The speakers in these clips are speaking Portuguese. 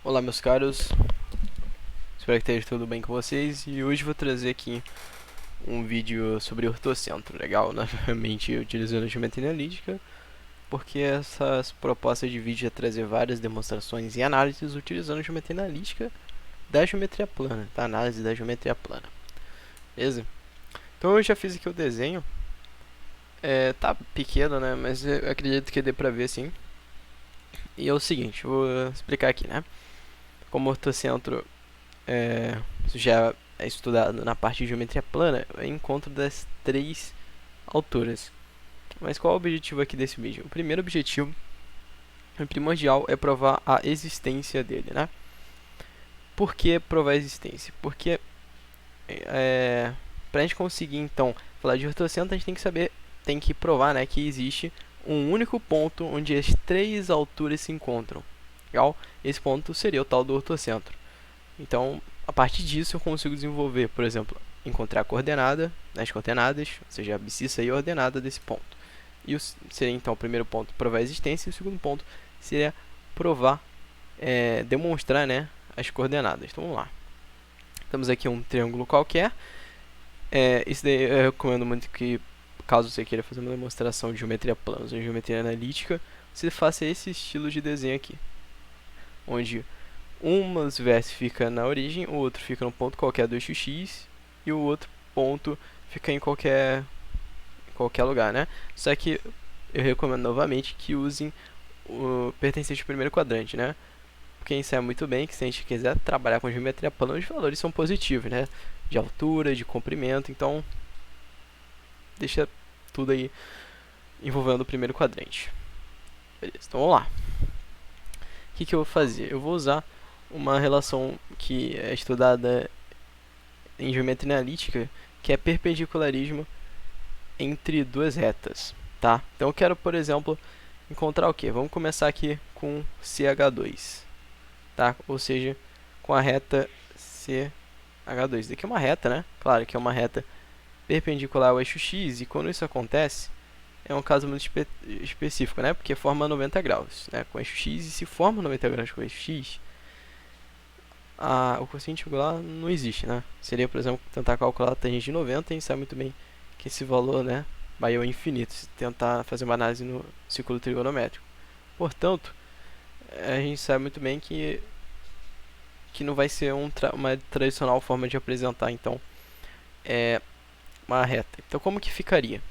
Olá meus caros, espero que esteja tudo bem com vocês e hoje vou trazer aqui um vídeo sobre ortocentro, legal? Novamente utilizando a geometria analítica, porque essas propostas de vídeo é trazer várias demonstrações e análises utilizando a geometria analítica da geometria plana, da análise da geometria plana, beleza? Então eu já fiz aqui o desenho, tá pequeno, né, mas eu acredito que dê pra ver sim. E é o seguinte, eu vou explicar aqui, né? Como ortocentro isso já é estudado na parte de geometria plana, é encontro das três alturas. Mas qual é o objetivo aqui desse vídeo? O primeiro objetivo, o primordial, é provar a existência dele, né? Por que provar a existência? Porque para a gente conseguir então falar de ortocentro, a gente tem que provar, né, que existe um único ponto onde as três alturas se encontram. Legal? Esse ponto seria o tal do ortocentro. Então, a partir disso eu consigo desenvolver, por exemplo, encontrar a coordenada nas coordenadas, ou seja, a abscissa e a ordenada desse ponto. E seria então o primeiro ponto provar a existência, e o segundo ponto seria provar, demonstrar, né, as coordenadas. Então vamos lá. Temos aqui um triângulo qualquer. Isso daí eu recomendo muito que, caso você queira fazer uma demonstração de geometria plana ou geometria analítica, você faça esse estilo de desenho aqui, onde um dos vértices fica na origem, o outro fica no ponto qualquer do eixo x e o outro ponto fica em qualquer lugar, né? Só que eu recomendo novamente que usem o pertencente ao primeiro quadrante, né? Porque a gente sabe muito bem que se a gente quiser trabalhar com geometria plana, os valores são positivos, né? De altura, de comprimento, então deixa tudo aí envolvendo o primeiro quadrante. Beleza, então vamos lá. O que eu vou fazer? Eu vou usar uma relação que é estudada em geometria analítica, que é perpendicularismo entre duas retas, tá? Então eu quero, por exemplo, encontrar o que? Vamos começar aqui com CH2, tá? Ou seja, com a reta CH2. Isso daqui é uma reta, né? Claro que é uma reta perpendicular ao eixo x, e quando isso acontece, é um caso muito específico, né? Porque forma 90 graus, né? Com o eixo x, e se forma 90 graus com o eixo x, o quociente angular não existe, né? Seria, por exemplo, tentar calcular a tangente de 90, e a gente sabe muito bem que esse valor, né, vai ao infinito, se tentar fazer uma análise no círculo trigonométrico. Portanto, a gente sabe muito bem que não vai ser uma tradicional forma de apresentar, então, uma reta. Então, como que ficaria?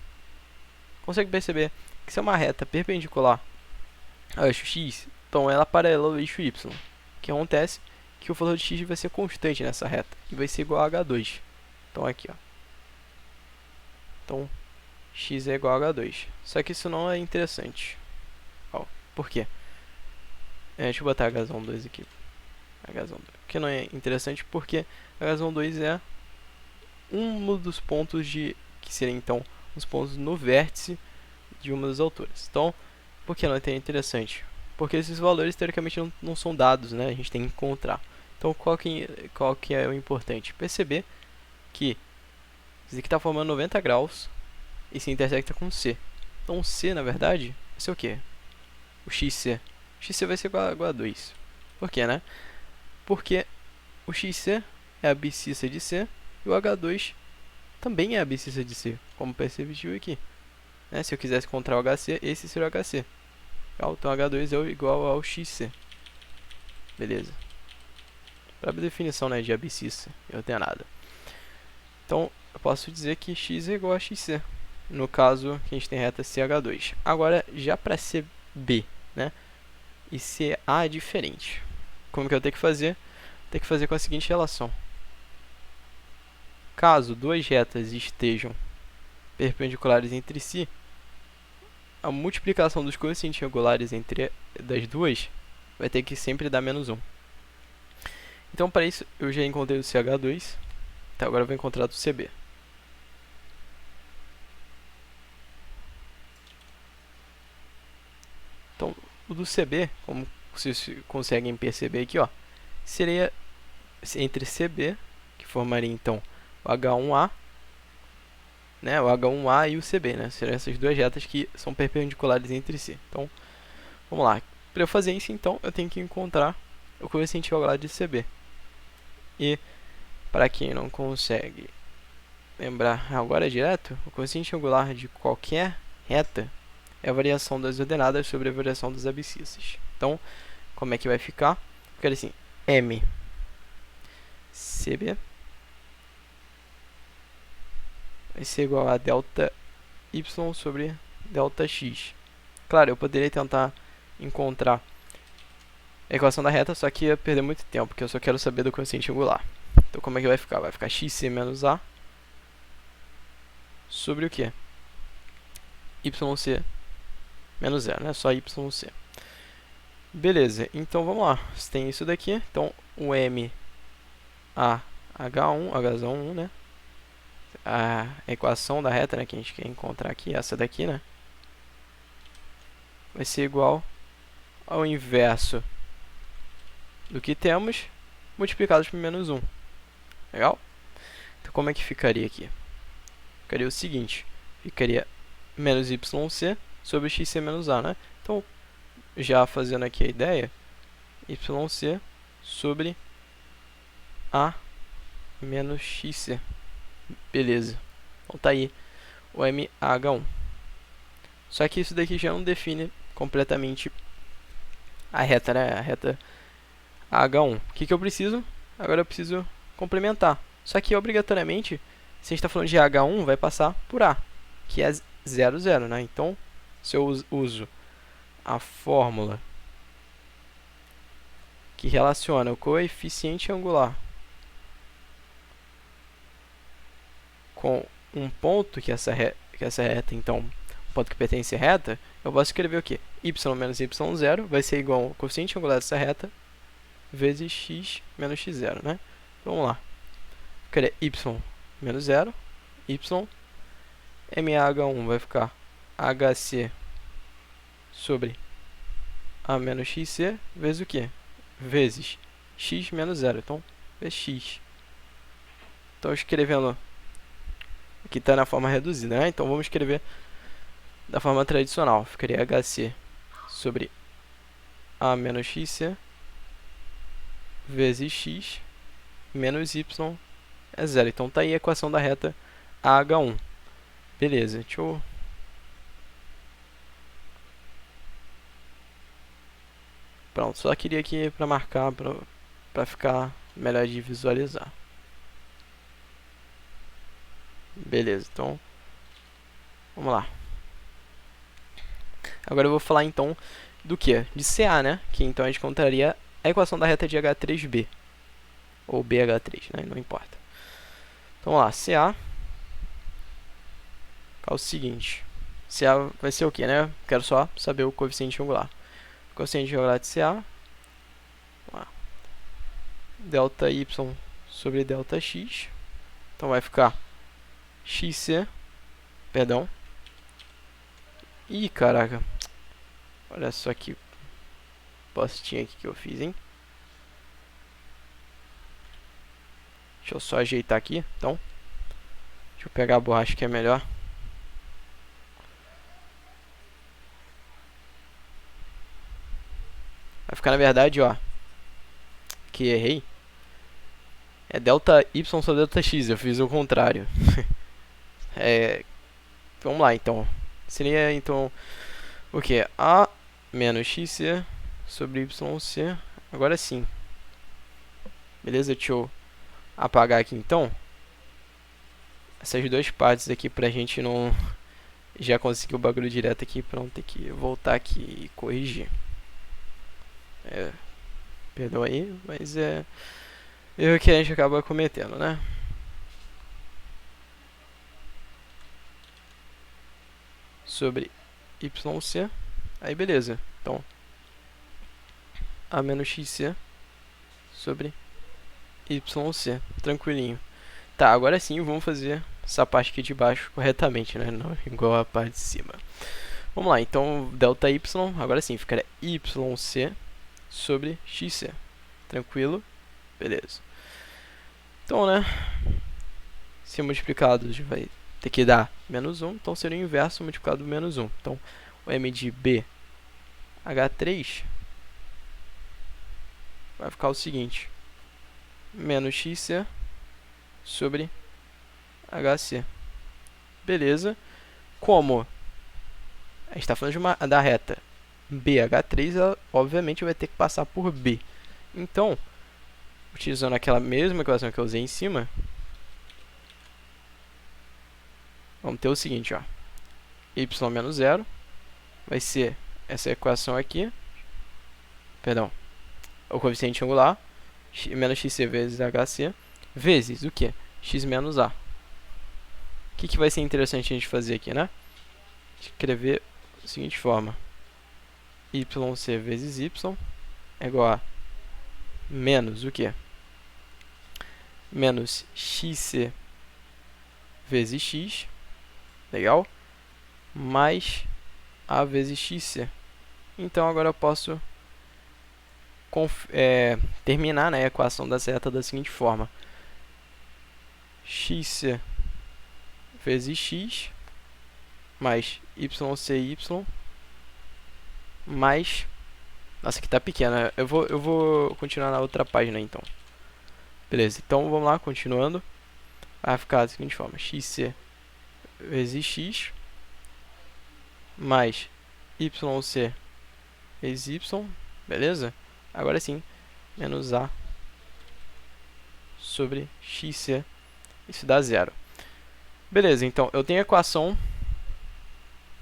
Consegue perceber que se é uma reta perpendicular ao eixo x, então ela é paralela ao eixo y. O que acontece que o valor de x vai ser constante nessa reta e vai ser igual a h2. Então aqui, ó. Então x é igual a h2. Só que isso não é interessante. Ó, por quê? Deixa eu botar h2 aqui. H2. Que não é interessante porque h2 é um dos pontos que seria então os pontos no vértice de uma das alturas. Então, por que não é tão interessante? Porque esses valores teoricamente não são dados, né? A gente tem que encontrar. Então, qual que é o importante? Perceber que isso aqui está formando 90 graus e se intersecta com C. Então, C, na verdade, vai ser o quê? O XC. O XC vai ser igual a 2. Por quê, né? Porque o XC é a abscissa de C e o H2 também é a abscissa de C, como perceptível aqui. Se eu quisesse encontrar o HC, esse seria o HC. Então, H2 é igual ao XC. Beleza. Para a definição, né, de abscissa e ordenada. Então, eu posso dizer que x é igual a xc. No caso, que a gente tem reta CH2. Agora, já para CB, né, e CA é diferente. Como que eu tenho que fazer? Tenho que fazer com a seguinte relação. Caso duas retas estejam perpendiculares entre si, a multiplicação dos quocientes angulares entre das duas vai ter que sempre dar menos 1. Então, para isso, eu já encontrei o CH2. Então, agora eu vou encontrar do CB. Então, o do CB, como vocês conseguem perceber aqui, ó, seria entre CB, que formaria então o H1A, né, o H1A e o CB, né, seriam essas duas retas que são perpendiculares entre si. Então, vamos lá. Para eu fazer isso, então, eu tenho que encontrar o coeficiente angular de CB. E, para quem não consegue lembrar agora direto, o coeficiente angular de qualquer reta é a variação das ordenadas sobre a variação das abscissas. Então, como é que vai ficar? Fica assim, M CB vai ser igual a delta y sobre delta x. Claro, eu poderia tentar encontrar a equação da reta, só que ia perder muito tempo, porque eu só quero saber do coeficiente angular. Então, como é que vai ficar? Vai ficar xc menos a sobre o quê? Yc menos 0, né? Só yc. Beleza, então vamos lá. Você tem isso daqui, então o m a h1, né? A equação da reta, né, que a gente quer encontrar aqui, essa daqui, né? Vai ser igual ao inverso do que temos multiplicado por menos 1. Legal? Então, como é que ficaria aqui? Ficaria o seguinte, ficaria menos yc sobre xc menos a, né? Então, já fazendo aqui a ideia, yc sobre a menos xc. Beleza. Então tá aí o MH1. Só que isso daqui já não define completamente a reta, né? A reta H1. O que eu preciso? Agora eu preciso complementar. Só que obrigatoriamente, se a gente está falando de H1, vai passar por A, que é 0, 0, né? Então, se eu uso a fórmula que relaciona o coeficiente angular com um ponto que essa reta, então, um ponto que pertence à reta, eu posso escrever o quê? Y menos y0 vai ser igual ao coeficiente angular dessa reta vezes x menos x0, né? Então, vamos lá. Ficaria y menos 0, y, MH1 vai ficar HC sobre A menos XC vezes o quê? Vezes x menos 0. Então, vezes x. Então, escrevendo... Aqui está na forma reduzida, né? Então, vamos escrever da forma tradicional. Ficaria HC sobre A menos XC vezes x menos y é 0. Então, tá aí a equação da reta AH1. Beleza, deixa eu... Pronto, só queria aqui para marcar, para ficar melhor de visualizar. Beleza, então, vamos lá. Agora eu vou falar então do que? De CA, né? Que então a gente encontraria a equação da reta de H3B. Ou BH3, né? Não importa. Então vamos lá, CA é o seguinte. CA vai ser o que, né? Quero só saber o coeficiente angular. O coeficiente angular de CA, delta y sobre delta x. Então vai ficar xc, perdão. Ih, caraca. Olha só que postinha aqui que eu fiz, hein? Deixa eu só ajeitar aqui, então. Deixa eu pegar a borracha que é melhor. Vai ficar, na verdade, ó. Que errei. É delta y sobre delta x, eu fiz o contrário. Vamos lá, então. Seria, então, o que? A menos xc sobre yc. Agora sim. Beleza? Deixa eu apagar aqui, então. Essas duas partes aqui pra gente não já conseguir o bagulho direto aqui pra não ter que voltar aqui e corrigir. Perdão aí, mas é erro que a gente acaba cometendo, né? Sobre yc. Aí beleza. Então, a menos xc sobre yc. Tranquilinho. Tá, agora sim vamos fazer essa parte aqui de baixo corretamente, né? Não igual a parte de cima. Vamos lá, então delta y, agora sim, ficaria yc sobre xc. Tranquilo? Beleza. Então, né? Se multiplicado vai ter que dar menos 1, então seria o inverso multiplicado por menos 1. Então, o m de b h3 vai ficar o seguinte: menos xc sobre hc. Beleza. Como a gente está falando da reta BH3, ela obviamente vai ter que passar por B. Então, utilizando aquela mesma equação que eu usei em cima, vamos ter o seguinte, ó. Y menos 0 vai ser essa equação aqui, perdão, o coeficiente angular, menos xc vezes hc, vezes o que? X menos a. O que vai ser interessante a gente fazer aqui, né? Escrever da seguinte forma: yc vezes y é igual a menos o que? Menos xc vezes x, legal? Mais a vezes xc. Então agora eu posso terminar, né, a equação da seta da seguinte forma: xc vezes x mais ycy mais... Nossa, aqui tá pequena. Eu vou continuar na outra página então. Beleza, então vamos lá, continuando. Vai ficar da seguinte forma: xc vezes x mais yc vezes y, beleza? Agora sim, menos a sobre xc, isso dá 0. Beleza, então eu tenho a equação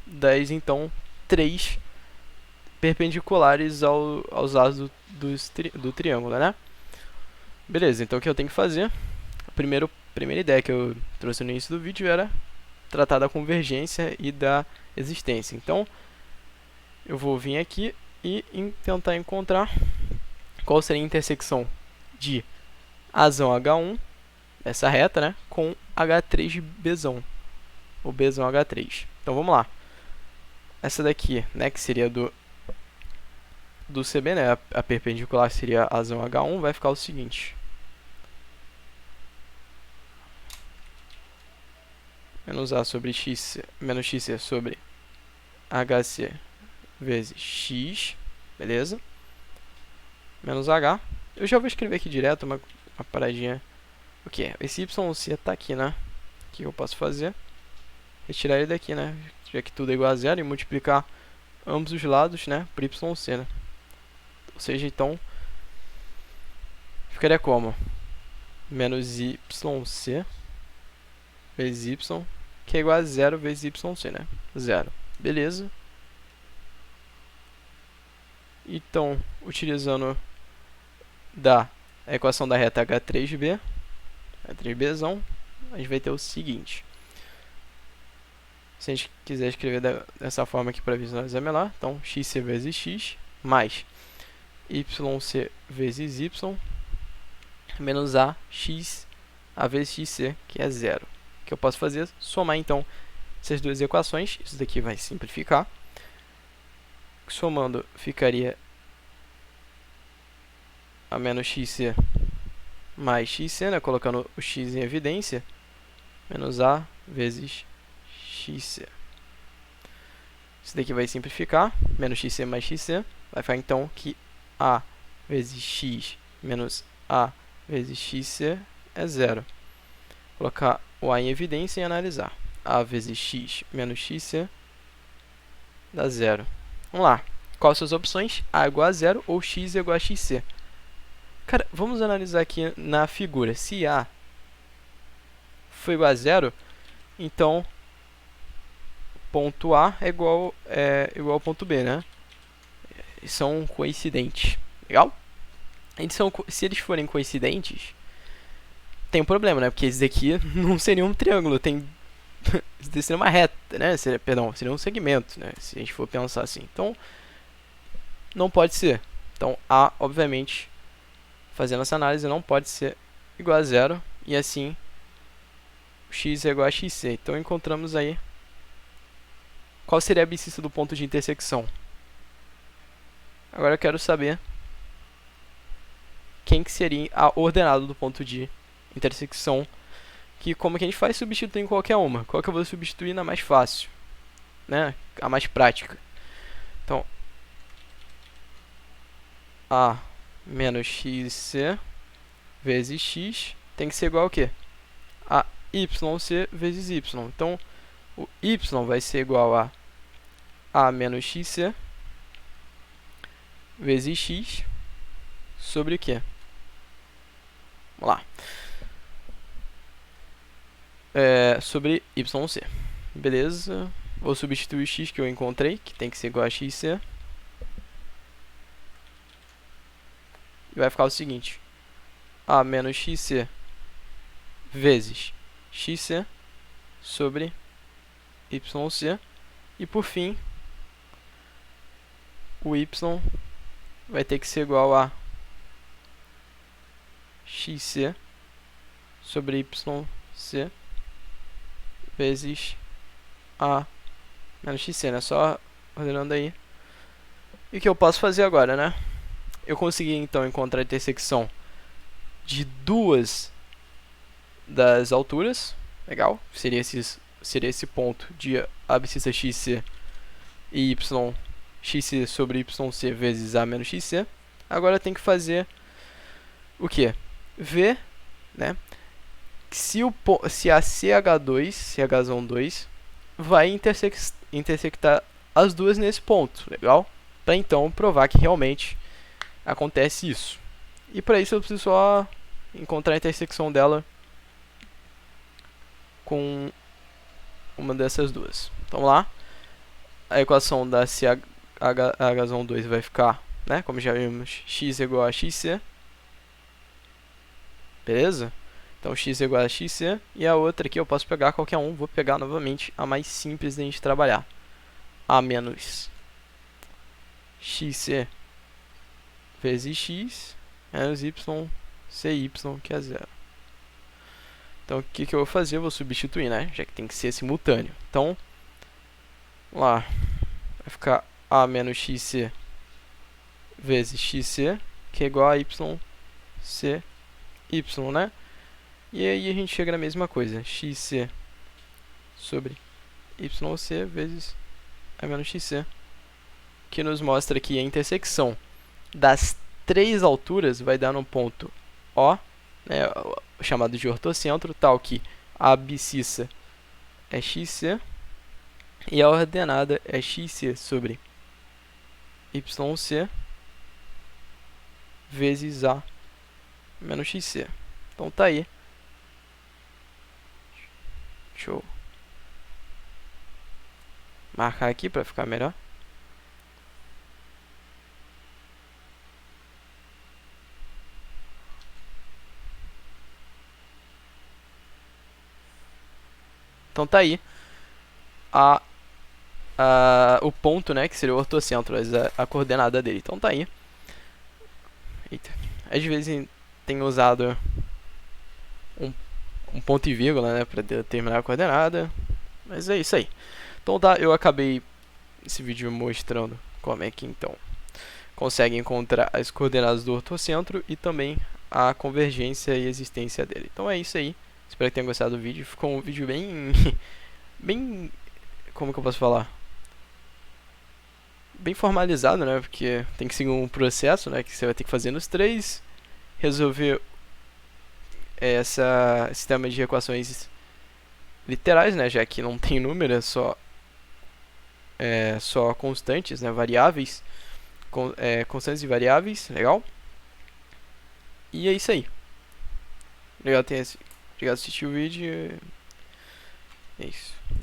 das, então, 3 perpendiculares aos lados do triângulo, né? Beleza, então o que eu tenho que fazer? A primeira ideia que eu trouxe no início do vídeo era tratar da convergência e da existência. Então, eu vou vir aqui e tentar encontrar qual seria a intersecção de Azão H1, essa reta, né, com H3Bzão, ou Bzão H3. Então, vamos lá. Essa daqui, né, que seria do CB, né, a perpendicular seria Azão H1, vai ficar o seguinte: menos A sobre x, menos xc sobre hc vezes x, beleza? Menos h. Eu já vou escrever aqui direto uma paradinha. O que é? Esse yc tá aqui, né? O que eu posso fazer? Retirar ele daqui, né? Já que tudo é igual a zero, e multiplicar ambos os lados, né, por yc, né? Ou seja, então, ficaria como? Menos yc vezes y, que é igual a 0 vezes yc, né? 0. Beleza? Então, utilizando a equação da reta H3B, H3Bzão, a gente vai ter o seguinte. Se a gente quiser escrever dessa forma aqui para visualizar melhor, então xc vezes x mais yc vezes y menos a x a vezes xc, que é 0. O que eu posso fazer? Somar então essas duas equações. Isso daqui vai simplificar. Somando ficaria a menos xc mais xc, né, colocando o x em evidência, menos a vezes xc. Isso daqui vai simplificar, menos xc mais xc, vai ficar então que a vezes x menos a vezes xc é 0. Colocar o a em evidência e analisar. A vezes x menos xc dá 0. Vamos lá. Quais são as opções? A igual a 0 ou x igual a xc. Cara, vamos analisar aqui na figura. Se a for igual a 0, então ponto A é igual ao ponto B, né? São coincidentes. Legal? Se eles forem coincidentes, tem um problema, né? Porque esse daqui não seria um triângulo, isso daqui seria uma reta, né? Seria um segmento, né? Se a gente for pensar assim. Então, não pode ser. Então, A, obviamente, fazendo essa análise, não pode ser igual a 0. E assim, x é igual a xc. Então, encontramos aí qual seria a abscissa do ponto de intersecção. Agora eu quero saber quem que seria a ordenada do ponto de intersecção, que como que a gente faz? Substituir em qualquer uma. Qual que eu vou substituir na mais fácil, né? A mais prática. Então, A menos xc vezes x tem que ser igual ao quê? A yc vezes y. Então, o y vai ser igual a menos xc vezes x sobre o quê? Vamos lá. Sobre yc. Beleza. Vou substituir o x que eu encontrei, que tem que ser igual a xc. E vai ficar o seguinte. A menos xc vezes xc sobre yc. E por fim, o y vai ter que ser igual a xc sobre yc vezes a menos xc, né? Só ordenando aí. E o que eu posso fazer agora, né? Eu consegui então encontrar a intersecção de duas das alturas. Legal? Seria esse ponto de abscissa xc e y xc sobre yc vezes a menos xc. Agora tem que fazer o que? Ver, né, se a CH2 vai intersectar as duas nesse ponto, legal? Para então provar que realmente acontece isso. E para isso eu preciso só encontrar a intersecção dela com uma dessas duas. Então vamos lá. A equação da CH2 vai ficar, né, como já vimos, x igual a xc. Beleza? Então x igual a xc. E a outra aqui eu posso pegar qualquer um. Vou pegar novamente a mais simples de a gente trabalhar. A menos xc vezes x menos y cy, que é 0. Então o que eu vou fazer? Eu vou substituir, né? Já que tem que ser simultâneo. Então, vamos lá. Vai ficar a menos xc vezes xc, que é igual a cy, né? E aí a gente chega na mesma coisa. Xc sobre yc vezes a menos xc. Que nos mostra que a intersecção das três alturas vai dar no ponto O, né, chamado de ortocentro, tal que a abscissa é xc e a ordenada é xc sobre yc vezes a menos xc. Então tá aí. Deixa eu marcar aqui para ficar melhor. Então tá aí o ponto, né, que seria o ortocentro, a coordenada dele. Então tá aí. Eita. Às vezes tem usado um ponto e vírgula, né, para determinar a coordenada. Mas é isso aí. Então tá, eu acabei esse vídeo mostrando como é que então consegue encontrar as coordenadas do ortocentro e também a convergência e existência dele. Então é isso aí. Espero que tenham gostado do vídeo. Ficou um vídeo bem, como que eu posso falar? Bem formalizado, né? Porque tem que seguir um processo, né? Que você vai ter que fazer nos três, resolver esse sistema de equações literais, né? Já que não tem número, é só constantes, né? Variáveis, constantes e variáveis, legal? E é isso aí. Obrigado por assistir o vídeo. É isso.